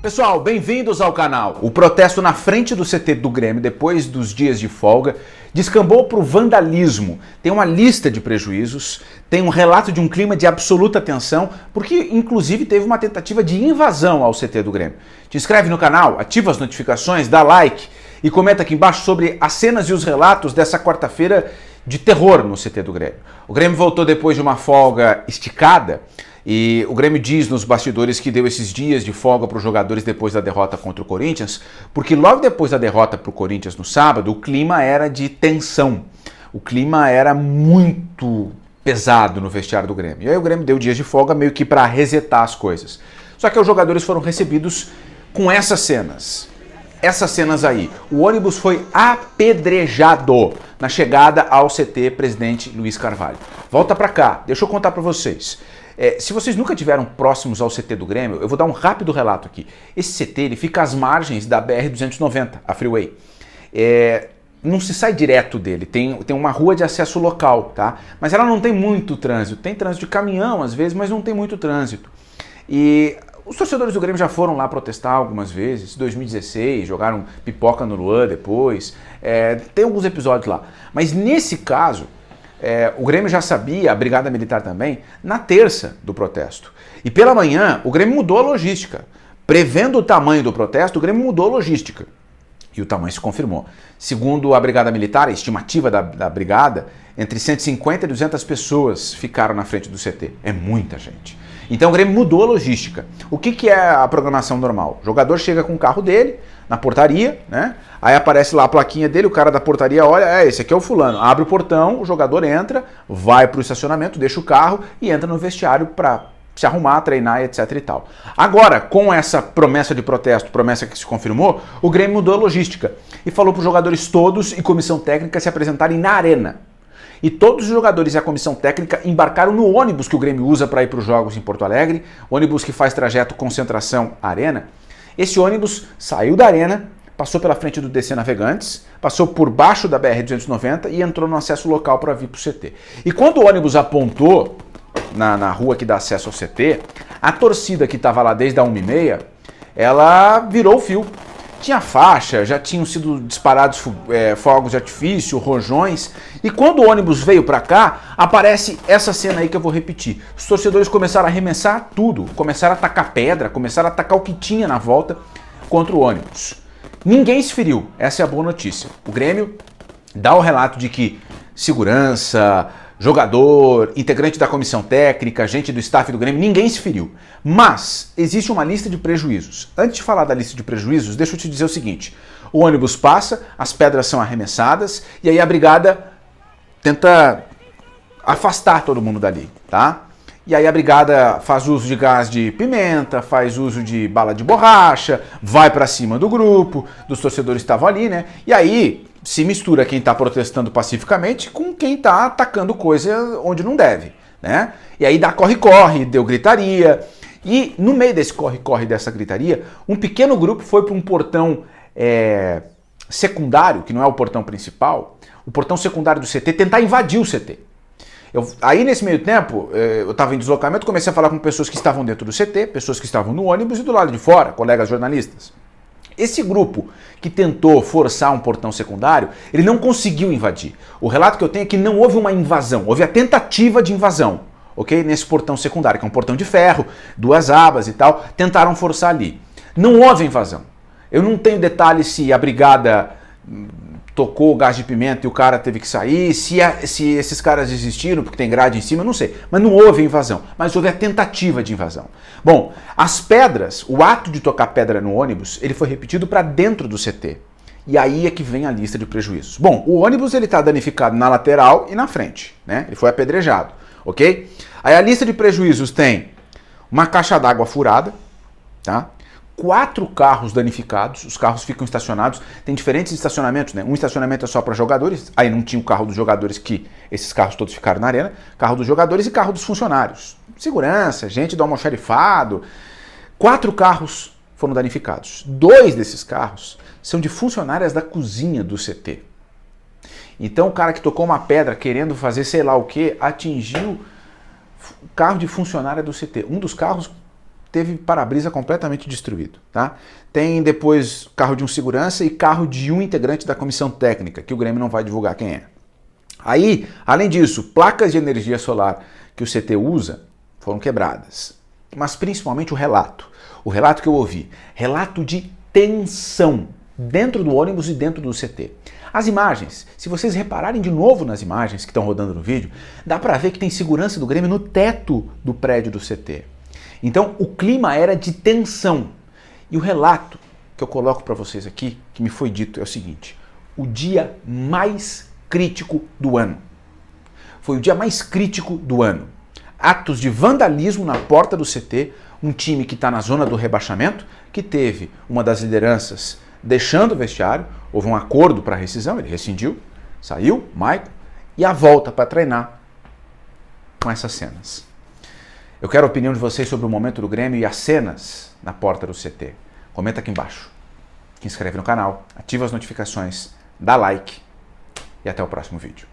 Pessoal, bem-vindos ao canal. O protesto na frente do CT do Grêmio, depois dos dias de folga, descambou para o vandalismo. Tem uma lista de prejuízos, tem um relato de um clima de absoluta tensão, porque inclusive teve uma tentativa de invasão ao CT do Grêmio. Te inscreve no canal, ativa as notificações, dá like e comenta aqui embaixo sobre as cenas e os relatos dessa quarta-feira de terror no CT do Grêmio. O Grêmio voltou depois de uma folga esticada. E o Grêmio diz nos bastidores que deu esses dias de folga para os jogadores depois da derrota contra o Corinthians, porque logo depois da derrota para o Corinthians no sábado, o clima era de tensão. O clima era muito pesado no vestiário do Grêmio. E aí o Grêmio deu dias de folga meio que para resetar as coisas. Só que os jogadores foram recebidos com essas cenas. Essas cenas aí. O ônibus foi apedrejado na chegada ao CT Presidente Luiz Carvalho. Volta para cá, deixa eu contar para vocês. Se vocês nunca estiveram próximos ao CT do Grêmio, eu vou dar um rápido relato aqui. Esse CT ele fica às margens da BR-290, a Freeway. Não se sai direto dele, tem uma rua de acesso local, tá? Mas ela não tem muito trânsito. Tem trânsito de caminhão às vezes, mas não tem muito trânsito. E os torcedores do Grêmio já foram lá protestar algumas vezes, em 2016, jogaram pipoca no Luan depois. Tem alguns episódios lá. Mas nesse caso, o Grêmio já sabia, a Brigada Militar também, na terça do protesto. E pela manhã, o Grêmio mudou a logística. Prevendo o tamanho do protesto, o Grêmio mudou a logística. E o tamanho se confirmou. Segundo a Brigada Militar, a estimativa da Brigada, entre 150 e 200 pessoas ficaram na frente do CT. É muita gente. Então o Grêmio mudou a logística. O que é a programação normal? O jogador chega com o carro dele, na portaria, né? Aí aparece lá a plaquinha dele, o cara da portaria olha, esse aqui é o fulano. Abre o portão, o jogador entra, vai para o estacionamento, deixa o carro e entra no vestiário para se arrumar, treinar, etc e tal. Agora, com essa promessa de protesto, promessa que se confirmou, o Grêmio mudou a logística e falou para os jogadores todos e comissão técnica se apresentarem na arena. E todos os jogadores e a comissão técnica embarcaram no ônibus que o Grêmio usa para ir para os jogos em Porto Alegre, ônibus que faz trajeto concentração-arena. Esse ônibus saiu da arena, passou pela frente do DC Navegantes, passou por baixo da BR-290 e entrou no acesso local para vir para o CT. E quando o ônibus apontou na rua que dá acesso ao CT, a torcida que estava lá desde a 1h30, ela virou o fio. Tinha faixa, já tinham sido disparados fogos de artifício, rojões. E quando o ônibus veio para cá, aparece essa cena aí que eu vou repetir. Os torcedores começaram a arremessar tudo, começaram a atacar pedra, começaram a atacar o que tinha na volta contra o ônibus. Ninguém se feriu, essa é a boa notícia. O Grêmio dá o relato de que segurança, jogador, integrante da comissão técnica, gente do staff do Grêmio, ninguém se feriu. Mas existe uma lista de prejuízos. Antes de falar da lista de prejuízos, deixa eu te dizer o seguinte. O ônibus passa, as pedras são arremessadas e aí a brigada tenta afastar todo mundo dali, tá? E aí a brigada faz uso de gás de pimenta, faz uso de bala de borracha, vai pra cima do grupo, dos torcedores que estavam ali, né? E aí se mistura quem está protestando pacificamente com quem está atacando coisa onde não deve, né? E aí dá corre-corre, deu gritaria. E no meio desse corre-corre, dessa gritaria, um pequeno grupo foi para um portão secundário, que não é o portão principal, o portão secundário do CT, tentar invadir o CT. Aí nesse meio tempo, eu estava em deslocamento, comecei a falar com pessoas que estavam dentro do CT, pessoas que estavam no ônibus e do lado de fora, colegas jornalistas. Esse grupo que tentou forçar um portão secundário, ele não conseguiu invadir. O relato que eu tenho é que não houve uma invasão, houve a tentativa de invasão, ok? Nesse portão secundário, que é um portão de ferro, 2 abas e tal, tentaram forçar ali. Não houve invasão. Eu não tenho detalhes se a brigada tocou o gás de pimenta e o cara teve que sair, se esses caras desistiram porque tem grade em cima, eu não sei. Mas não houve invasão, mas houve a tentativa de invasão. Bom, as pedras, o ato de tocar pedra no ônibus, ele foi repetido para dentro do CT. E aí é que vem a lista de prejuízos. Bom, o ônibus ele está danificado na lateral e na frente, né? Ele foi apedrejado, ok? Aí a lista de prejuízos tem uma caixa d'água furada, tá? 4 carros danificados, os carros ficam estacionados, tem diferentes estacionamentos, né? Um estacionamento é só para jogadores, aí não tinha o carro dos jogadores que esses carros todos ficaram na arena, carro dos jogadores e carro dos funcionários. Segurança, gente do almoxarifado. 4 carros foram danificados. 2 desses carros são de funcionárias da cozinha do CT. Então o cara que tocou uma pedra querendo fazer sei lá o que, atingiu o carro de funcionária do CT. Um dos carros teve para-brisa completamente destruído, tá? Tem depois carro de um segurança e carro de um integrante da comissão técnica, que o Grêmio não vai divulgar quem é. Aí, além disso, placas de energia solar que o CT usa foram quebradas. Mas principalmente o relato. O relato que eu ouvi. Relato de tensão dentro do ônibus e dentro do CT. As imagens, se vocês repararem de novo nas imagens que estão rodando no vídeo, dá pra ver que tem segurança do Grêmio no teto do prédio do CT. Então o clima era de tensão. E o relato que eu coloco para vocês aqui, que me foi dito, é o seguinte: o dia mais crítico do ano. Foi o dia mais crítico do ano. Atos de vandalismo na porta do CT, um time que está na zona do rebaixamento, que teve uma das lideranças deixando o vestiário, houve um acordo para rescisão, ele rescindiu, saiu, Maicon, e a volta para treinar com essas cenas. Eu quero a opinião de vocês sobre o momento do Grêmio e as cenas na porta do CT. Comenta aqui embaixo, se inscreve no canal, ativa as notificações, dá like e até o próximo vídeo.